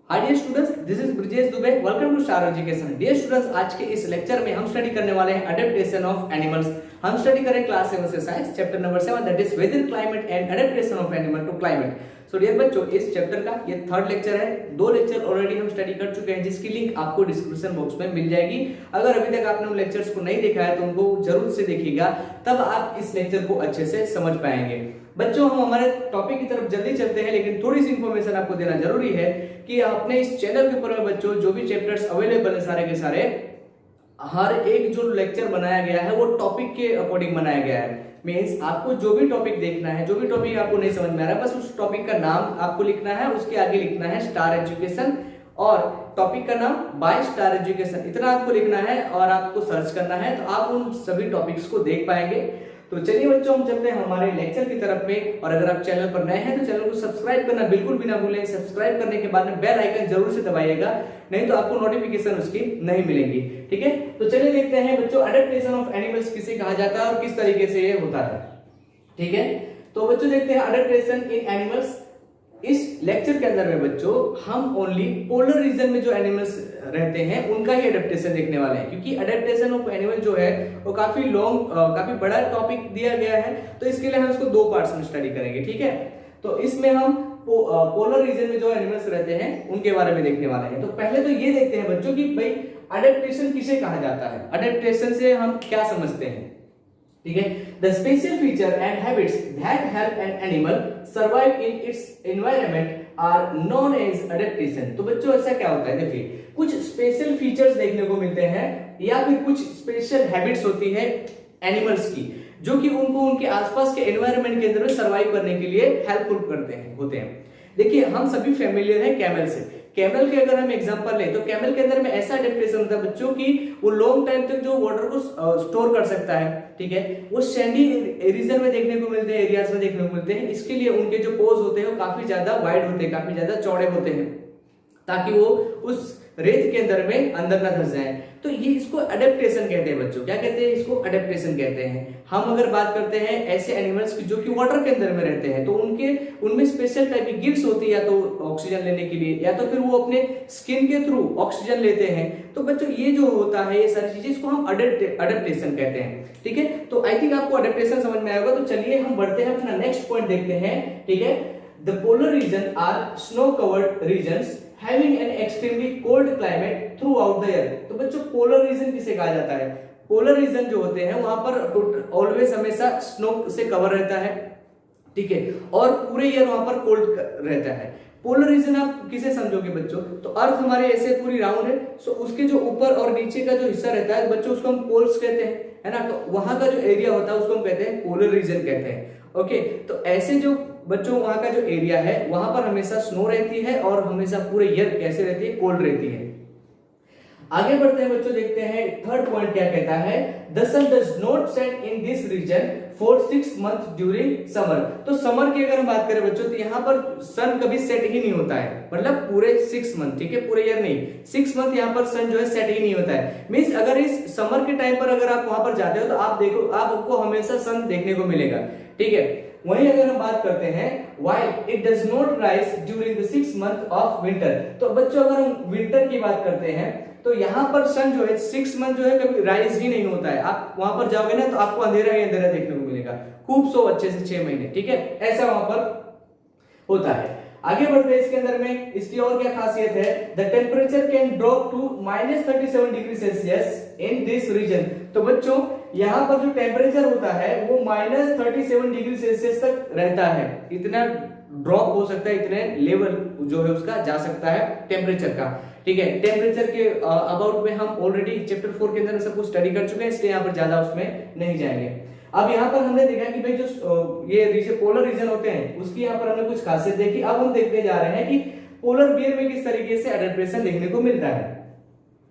Hi dear students, this is Brijesh Dubey. Welcome to Star Education. Dear students, आज के इस lecture में हम स्टडी करने वाले हैं अडेप्टेशन ऑफ एनिमल्स। हम स्टडी करें क्लास 7 से science chapter number 7, that is weather, climate and adaptation of animal to climate. So dear बच्चों, इस चैप्टर का ये थर्ड लेक्चर है। 2 लेक्चर ऑलरेडी हम स्टडी कर चुके हैं, जिसकी लिंक आपको डिस्क्रिप्शन बॉक्स में मिल जाएगी। अगर अभी तक आपने उन लेक्चर्स को नहीं देखा है तो उनको जरूर से देखिएगा, तब आप इस लेक्चर को अच्छे से समझ पाएंगे। बच्चों, हम हमारे टॉपिक की तरफ जल्दी चलते हैं, लेकिन थोड़ी सी इंफॉर्मेशन आपको देना जरूरी है कि अपने इस चैनल के ऊपर में बच्चों जो भी चैप्टर्स अवेलेबल है सारे के सारे, हर एक जो लेक्चर बनाया गया है वो टॉपिक के अकॉर्डिंग बनाया गया है। मींस आपको जो भी टॉपिक देखना है, जो भी टॉपिक आपको नहीं समझ में आ रहा है, बस उस टॉपिक का नाम आपको लिखना है, उसके आगे लिखना है स्टार एजुकेशन और टॉपिक का नाम बाय स्टार एजुकेशन, इतना आपको लिखना है और आपको सर्च करना है, तो आप उन सभी टॉपिक्स को देख पाएंगे। तो चलिए बच्चों, हम चलते हैं हमारे लेक्चर की तरफ में। और अगर आप चैनल पर नए हैं तो चैनल को सब्सक्राइब करना बिल्कुल भी ना भूलें। सब्सक्राइब करने के बाद में बेल आइकन जरूर से दबाइएगा, नहीं तो आपको नोटिफिकेशन उसकी नहीं मिलेगी। ठीक है, तो चलिए देखते हैं बच्चों, अडेप्टेशन ऑफ एनिमल्स किसे कहा जाता है और किस तरीके से ये होता है। ठीक है, तो बच्चों देखते हैं अडेप्टेशन इन एनिमल्स। इस लेक्चर के अंदर में बच्चों हम ओनली पोलर रीजन में जो एनिमल्स रहते हैं उनका ही अडेप्टेशन देखने वाले हैं, क्योंकि अडेप्टेशन ऑफ एनिमल जो है वो काफी लॉन्ग, काफी बड़ा टॉपिक दिया गया है, तो इसके लिए हम इसको 2 पार्ट्स में स्टडी करेंगे। ठीक है, तो इसमें हम पोलर रीजन में जो एनिमल्स रहते हैं उनके बारे में देखने वाले हैं। तो पहले तो ये देखते हैं बच्चों कि भाई अडेप्टेशन किसे कहा जाता है, अडेप्टेशन से हम क्या समझते हैं। ठीक है, the special feature and habits that help an animal survive in its environment are known as adaptation. तो बच्चों ऐसा क्या होता है, देखिए कुछ स्पेशल फीचर्स देखने को मिलते हैं या फिर कुछ स्पेशल हैबिट्स होती है एनिमल्स की, जो कि उनको उनके आसपास के एनवायरनमेंट के अंदर में सर्वाइव करने के लिए हेल्पफुल होते हैं। देखिए हम सभी फैमिलियर हैं कैमल से। कैमल के अगर हम एग्जांपल लें तो कैमल के अंदर में ऐसा अडेप्टेशन होता है बच्चों की वो लॉन्ग टाइम तक जो वाटर को स्टोर कर सकता है। ठीक है, वो सैंडी रीजन में देखने को मिलते हैं, एरियाज में देखने को मिलते हैं। इसके लिए उनके जो पोज होते हैं वो काफी ज्यादा वाइड होते हैं, काफी ज्यादा चौड़े होते हैं, ताकि वो उस रेत के अंदर में अंदर ना धंस जाए। तो ये इसको अडेप्टेशन कहते हैं बच्चों। क्या कहते हैं इसको? अडेप्टेशन कहते हैं। हम अगर बात करते हैं ऐसे एनिमल्स की जो कि वाटर के अंदर में रहते हैं, तो उनमें स्पेशल टाइप की गिल्स होती है, या तो ऑक्सीजन लेने के लिए, या तो फिर वो अपने स्किन के थ्रू ऑक्सीजन लेते हैं। तो बच्चों ये जो होता है, ये सारी चीजें, इसको हम अडेप्टेशन कहते हैं। ठीक है, तो आई थिंक आपको अडेप्टेशन समझ में आएगा। तो चलिए हम बढ़ते हैं, अपना नेक्स्ट पॉइंट देखते हैं। ठीक है, the polar region are snow covered regions having an extremely cold climate throughout the year। तो बच्चों पोलर रीजन किसे कहा जाता है? पोलर रीजन जो होते हैं वहां पर ऑलवेज हमेशा स्नो से कवर रहता है। ठीक है, और पूरे ईयर वहां पर कोल्ड रहता है। पोलर रीजन आप किसे समझोगे बच्चों? तो अर्थ हमारे ऐसे पूरी राउंड है, सो उसके जो ऊपर और नीचे का जो हिस्सा रहता है बच्चों, उसको हम पोल्स कहते हैं, है ना। तो वहां का जो एरिया होता है उसको हम कहते हैं पोलर रीजन कहते हैं। ओके, तो ऐसे जो बच्चों वहां का जो एरिया है वहां पर हमेशा स्नो रहती है और हमेशा पूरे ईयर कैसे रहती है? कोल्ड रहती है। आगे बढ़ते हैं बच्चों, देखते हैं थर्ड पॉइंट क्या कहता है। The sun does not set in this region for 6 months during summer. तो समर की अगर हम बात करें बच्चों, तो यहाँ पर सन कभी सेट ही नहीं होता है, मतलब पूरे 6 months। ठीक है, पूरे ईयर नहीं, 6 months यहाँ पर सन जो है सेट ही नहीं होता है। मींस अगर इस समर के टाइम पर अगर आप वहां पर जाते हो तो आप देखो, आपको हमेशा सन देखने को मिलेगा। ठीक है, वहीं अगर हम बात करते हैं why it does not rise during the 6 months of winter. तो बच्चों अगर हम विंटर की बात करते हैं तो यहाँ पर सन जो है 6 months जो है कभी राइज ही नहीं होता है। आप वहां पर जाओगे ना तो आपको अंधेरा ही अंधेरा देखने को मिलेगा, खूब सो अच्छे से 6 महीने। ठीक है, ऐसा वहां पर होता है। आगे बढ़ते हैं इसके अंदर में, इसकी और क्या खासियत है। The temperature can drop to -37 degree Celsius in this region. तो बच्चों यहाँ पर जो टेम्परेचर होता है वो -37 डिग्री सेल्सियस तक रहता है। इतना ड्रॉप हो सकता है, इतने लेवल जो है उसका जा सकता है टेम्परेचर का। ठीक है, टेम्परेचर के अबाउट में हम ऑलरेडी चैप्टर 4 के अंदर सब कुछ स्टडी कर चुके हैं, इसलिए यहाँ पर ज्यादा उसमें नहीं जाएंगे। अब यहाँ पर हमने देखा कि भाई जो ये रीजन, पोलर रीजन होते हैं, उसकी यहाँ पर हमने कुछ खासियत देखी। अब हम देखने जा रहे हैं कि पोलर बियर में किस तरीके से अडेप्टेशन देखने को मिलता है।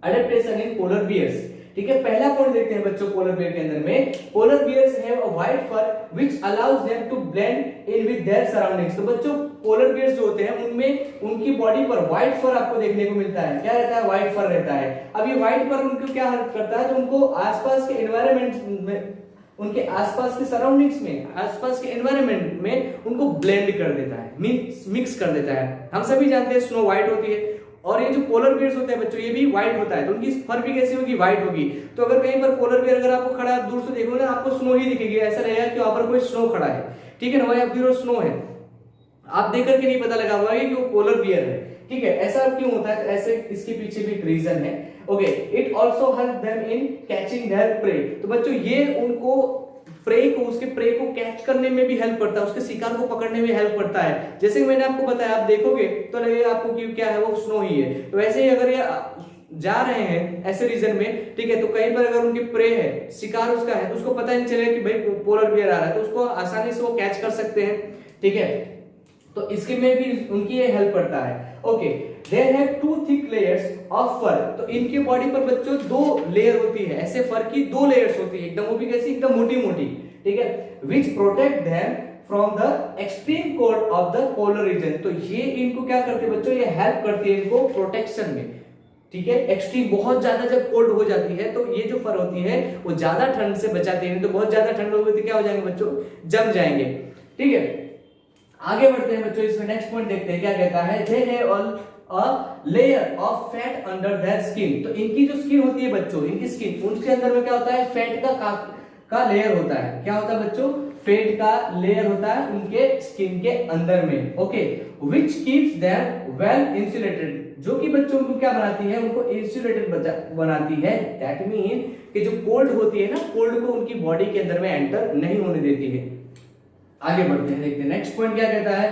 Adaptation in polar bears. ठीक है, पहला पॉइंट देखते हैं बच्चों पोलर बियर के अंदर में। Polar bears have a white fur which allows them to blend in with their surroundings. तो बच्चों पोलर बियर्स जो होते हैं उनमें उनकी बॉडी पर व्हाइट फर आपको देखने को मिलता है। क्या रहता है? व्हाइट फर रहता है। अब ये व्हाइट फर उनको क्या हेल्प करता है? तो उनको आसपास के एनवायरनमेंट में, उनके आसपास के सराउंडिंग्स में, आसपास के एनवायरनमेंट में उनको ब्लेंड कर देता है, मिक्स कर देता है। हम सभी जानते हैं स्नो व्हाइट होती है, और ये जो पोलर बियर्स होते हैं बच्चों ये भी व्हाइट होता है, तो उनकी फर भी कैसी होगी, व्हाइट होगी। तो अगर कहीं पर पोलर बियर अगर आपको खड़ा है दूर से देखोगे ना आपको स्नो ही दिखेगी, ऐसा लगेगा कि वहां पर कोई स्नो खड़ा है, ठीक है ना, वह फिर स्नो है, आप देख करके नहीं पता लगा हुआ कि वो पोलर बियर है, ठीक है। ऐसा क्यों होता है, तो ऐसे इसके पीछे भी एक रीजन है। Okay, it also help them in catching there pray. तो बच्चों ये उनको उसके प्रे को कैच करने में भी हेल्प करता है, उसके शिकार को पकड़ने में हेल्प करता है। जैसे कि मैंने आपको बताया, आप देखोगे तो लगेगा आपको कि क्या है, वो स्नो ही है। तो वैसे ही अगर ये जा रहे हैं ऐसे रीजन में, ठीक है, तो कहीं पर अगर उनकी प्रे है, शिकार उसका है, तो उसको पता नहीं चलेगा कि भाई पोलर बियर आ रहा है, तो उसको आसानी से वो कैच कर सकते हैं, ठीक है। तो इसके में भी उनकी ये हेल्प करता है। Okay, they have 2 thick layers of fur. तो इनके बॉडी पर बच्चों 2 लेयर होती है, ऐसे फर की 2 लेयर्स होती है, एकदम वो भी कैसी, एकदम मोटी मोटी, ठीक है, विच protect them from the extreme cold of the polar region. तो ये इनको क्या करते हैं बच्चों, ये हेल्प करती है इनको प्रोटेक्शन में, ठीक है। एक्सट्रीम बहुत ज्यादा जब कोल्ड हो जाती है तो ये जो फर होती है वो ज्यादा ठंड से बचाती है, तो बहुत ज्यादा ठंड होगी तो क्या हो जाएंगे बच्चों, जम जाएंगे, ठीक है। आगे बढ़ते हैं बच्चों, इसमें नेक्स्ट पॉइंट देखते हैं क्या कहता है, दे have a layer of fat under their skin. तो इनकी जो स्किन होती है बच्चों, इनकी स्किन, उसके अंदर में क्या होता है, फैट का लेयर होता है। क्या होता है बच्चों, फैट का लेयर होता है उनके स्किन के अंदर में। Okay, which keeps them well insulated. जो कि बच्चों को क्या बनाती है, उनको इंसुलेटेड बनाती है। दैट मीन कि जो कोल्ड होती है ना, कोल्ड को उनकी बॉडी के अंदर में एंटर नहीं होने देती है। आगे बढ़ते हैं, देखते हैं नेक्स्ट पॉइंट क्या कहता है,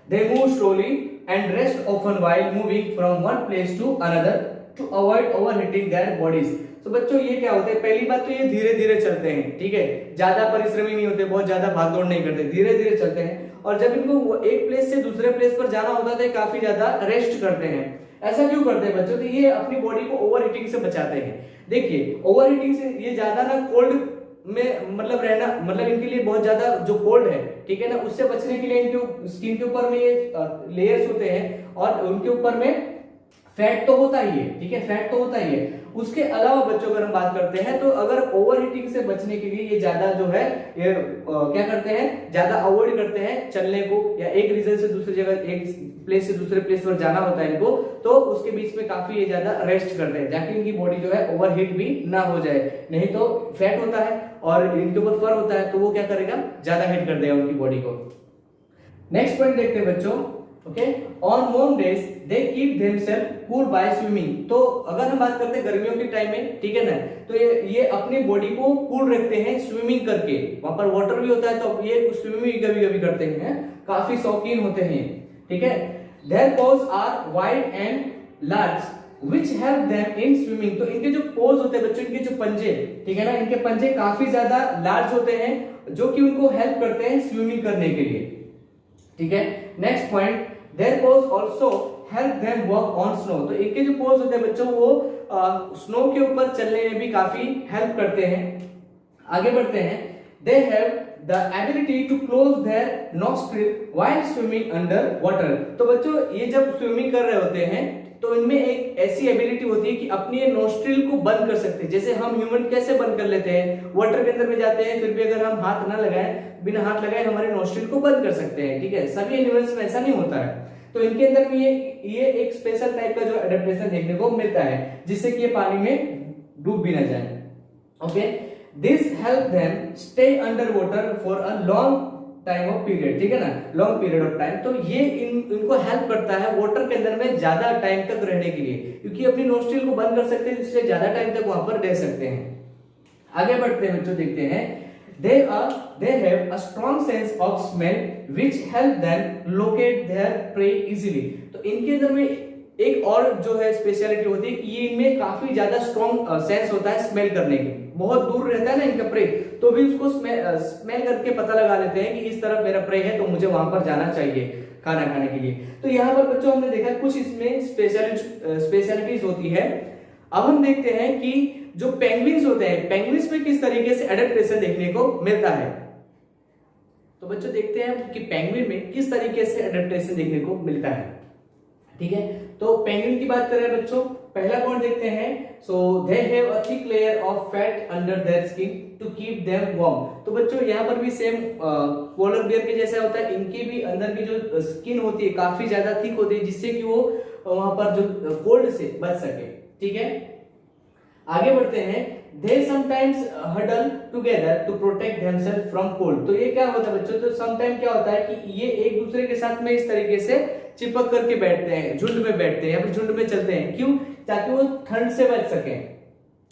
they move slowly and rest often while moving from one place to another to avoid overheating their bodies. तो बच्चों ये क्या होता है, पहली बात तो ये धीरे धीरे चलते हैं, ठीक है, ज्यादा परिश्रमी नहीं होते, बहुत ज्यादा भागदौड़ नहीं करते, धीरे धीरे चलते हैं। और जब इनको एक प्लेस से दूसरे प्लेस पर जाना होता है तो काफी ज्यादा रेस्ट करते हैं। ऐसा क्यों करते हैं बच्चों, तो ये अपनी बॉडी को ओवरहीटिंग से बचाते हैं। देखिए ओवरहीटिंग से ये ज्यादा ना कोल्ड में मतलब रहना, मतलब इनके लिए बहुत ज्यादा जो कोल्ड है, ठीक है ना, उससे बचने के लिए इनके स्किन के ऊपर में ये लेयर्स होते हैं और उनके ऊपर में फैट तो होता ही है, ठीक है, फैट तो होता ही है। उसके अलावा बच्चों अगर हम बात करते हैं तो अगर ओवरहीटिंग से बचने के लिए ये ज्यादा जो है ये क्या करते हैं, ज्यादा अवॉइड करते हैं चलने को, या एक रीजन से दूसरी जगह, एक प्लेस से दूसरे प्लेस पर जाना होता है इनको, तो उसके बीच में काफी ये ज्यादा रेस्ट करते हैं ताकि इनकी बॉडी जो है ओवरहीट भी ना हो जाए। नहीं तो फैट होता है और इनके ऊपर फर होता है तो वो क्या करेगा, ज्यादा हिट कर देगा उनकी बॉडी को। नेक्स्ट पॉइंट देखते हैं बच्चों। Okay, on warm days they keep themselves cool by swimming. तो अगर हम बात करते हैं गर्मियों के टाइम में, ठीक है ना, तो ये अपनी बॉडी को कूल रखते हैं स्विमिंग करके। वहां पर वाटर भी होता है तो ये स्विमिंग कभी कभी करते हैं, काफी शौकीन होते हैं, ठीक है। Their paws are wide and large which help them in swimming. तो इनके जो पोज होते हैं बच्चों, इनके जो पंजे, ठीक है ना, इनके पंजे काफी ज्यादा लार्ज होते हैं जो कि उनको हेल्प करते हैं स्विमिंग करने के लिए, ठीक है। Next point, their paws also help them walk on snow. तो इनके जो पोज होते हैं बच्चों वो स्नो के ऊपर चलने में भी काफी हेल्प करते हैं। आगे बढ़ते हैं, they have the ability to close their nostril while swimming under water. तो बच्चों ये जब स्विमिंग कर रहे होते हैं तो इनमें एक ऐसी एबिलिटी होती है कि अपनी नोस्ट्रिल को बंद कर सकते हैं। जैसे हम ह्यूमन कैसे बंद कर लेते हैं, वाटर के अंदर में जाते हैं फिर भी अगर हम हाथ ना लगाएं, बिना हाथ लगाए हमारे नोस्ट्रिल को बंद कर सकते हैं, ठीक है। सभी एनिमल्स में ऐसा नहीं होता है। तो इनके अंदर में ये एक स्पेशल टाइप का जो एडेप्टेशन देखने को मिलता है जिससे कि ये पानी में डूब भी ना जाए। Okay, this help them stay under water for a long time of period, ठीक है ना, लॉन्ग पीरियड ऑफ टाइम। तो ये इनको हेल्प करता है वाटर के अंदर में ज्यादा टाइम तक रहने के लिए, क्योंकि अपनी नोस्ट्रिल को बंद कर सकते हैं इसलिए ज्यादा टाइम तक वहां पर रह सकते हैं। आगे बढ़ते हैं बच्चों, देखते हैं they have a strong sense of smell which help them locate their prey easily। तो इनके अंदर में एक और जो है स्पेशलिटी होती है कि ये इनमें काफी ज्यादा स्ट्रॉन्ग सेंस होता है स्मेल करने की। बहुत दूर रहता है ना इनका प्रे, तो भी उसको स्मेल करके पता लगा लेते हैं कि इस तरफ मेरा प्रे है तो मुझे वहां पर जाना चाहिए खाना खाने के लिए। तो यहाँ पर बच्चों हमने देखा कुछ इसमें स्पेशलिटीज होती है। अब हम देखते हैं कि जो पेंगुइन्स होते हैं, पेंगुइन्स में किस तरीके से एडेप्टेशन देखने को मिलता है। तो बच्चों देखते हैं कि पेंगुइन में किस तरीके से एडेप्टेशन देखने को मिलता है, ठीक है। तो पेंगुइन की बात करें बच्चों, पहला पॉइंट देखते हैं। So they have a thick layer of fat under their skin to keep them warm. तो बच्चों यहाँ पर भी सेम पोलर बियर के जैसा होता है, इनके भी अंदर की जो स्किन होती है काफी ज्यादा थिक होती है जिससे कि वो वहां पर जो कोल्ड से बच सके। ठीक है, आगे बढ़ते हैं। They sometimes huddle together to protect themselves from cold। तो ये क्या होता है बच्चों, तो समटाइम क्या होता है कि ये एक दूसरे के साथ में इस तरीके से चिपक करके बैठते हैं, झुंड में बैठते हैं या फिर झुंड में चलते हैं। क्यों? ताकि वो ठंड से बच सके।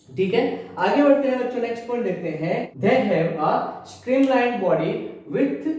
ठीक है, आगे बढ़ते हैं बच्चों, नेक्स्ट पॉइंट देखते हैं। They have a streamlined body with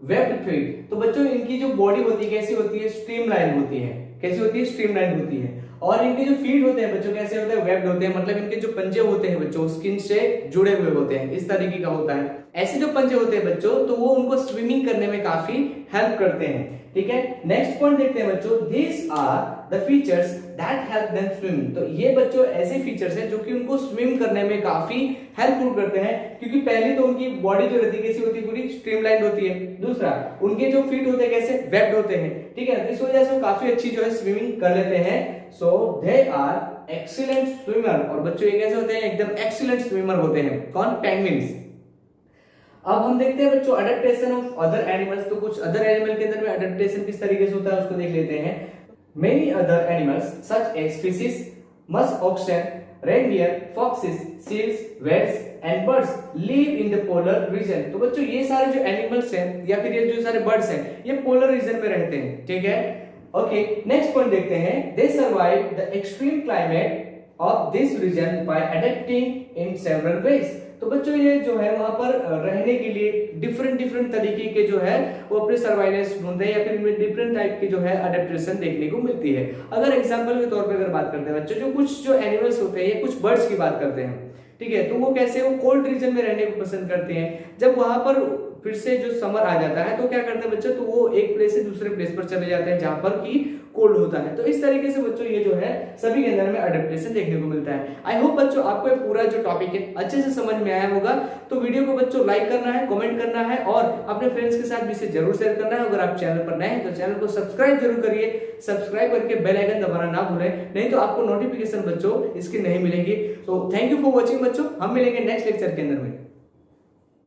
webbed feet। तो बच्चों इनकी जो बॉडी होती है कैसी होती है? स्ट्रीमलाइन होती है। कैसी होती है? स्ट्रीमलाइन होती है। और इनके जो फीट होते हैं बच्चों कैसे होते हैं? वेब्ड होते हैं, मतलब इनके जो पंजे होते हैं बच्चों स्किन से जुड़े हुए होते हैं, इस तरीके का होता है। ऐसे जो पंजे होते हैं बच्चों तो वो उनको स्विमिंग करने में काफी हेल्प करते हैं। ठीक है, नेक्स्ट पॉइंट देखते हैं बच्चों। These are the features that help them swim। तो ये बच्चों ऐसे फीचर्स हैं जो कि उनको स्विम करने में काफी हेल्पफुल करते हैं, क्योंकि पहले तो उनकी बॉडी जो रहती है कैसी होती है? पूरी स्ट्रीमलाइन होती है। दूसरा, उनके जो फीट होते हैं कैसे? वेब्ड होते हैं। ठीक है, इस वजह से वो काफी अच्छी जो है स्विमिंग कर लेते हैं। So they are excellent swimmer. और बच्चों ये कैसे होते हैं? एकदम एक्सीलेंट स्विमर होते हैं। कौन? पेंगुइन्स। अब हम देखते हैं बच्चों अडेप्टेशन ऑफ अदर एनिमल्स। तो कुछ अदर एनिमल के अंदर में अडेप्टेशन किस तरीके से होता है उसको देख लेते हैं। Many other animals such as fishes, musk oxen, reindeer, foxes, seals, whales and birds live in the polar region. तो बच्चों ये सारे जो एनिमल्स हैं या फिर ये जो सारे बर्ड्स हैं ये पोलर रीजन में रहते हैं। ठीक है, ओके, नेक्स्ट पॉइंट देखते हैं। They survive the extreme climate of this region by adapting in several ways. तो बच्चों ये जो है वहां पर रहने के लिए डिफरेंट तरीके के जो है वो अपने सर्वाइलेंस ढूंढते हैं या फिर इनमें डिफरेंट टाइप की जो है अडेप्टेशन देखने को मिलती है। अगर एग्जांपल के तौर पे अगर बात करते हैं बच्चों, जो कुछ जो एनिमल्स होते हैं या कुछ बर्ड्स की बात करते हैं, ठीक है, तो वो कैसे? वो कोल्ड रीजन में रहने को पसंद करते हैं। जब वहां पर फिर से जो समर आ जाता है तो क्या करते हैं बच्चों? तो वो एक प्लेस से दूसरे प्लेस पर चले जाते हैं जहां पर की कोल्ड होता है। तो इस तरीके से बच्चों ये जो है सभी के अंदर में अडेप्टेशन देखने को मिलता है। आई होप बच्चों आपको ये पूरा जो टॉपिक है अच्छे से समझ में आया होगा। तो वीडियो को बच्चों लाइक करना है, कमेंट करना है और अपने फ्रेंड्स के साथ भी इसे जरूर शेयर करना है। अगर आप चैनल पर नए हैं तो चैनल को सब्सक्राइब जरूर करिए। सब्सक्राइब करके बेल आइकन दबाना ना भूलें, नहीं तो आपको नोटिफिकेशन बच्चों इसकी नहीं मिलेगी। So thank you for watching बच्चों, हम मिलेंगे नेक्स्ट लेक्चर के अंदर में।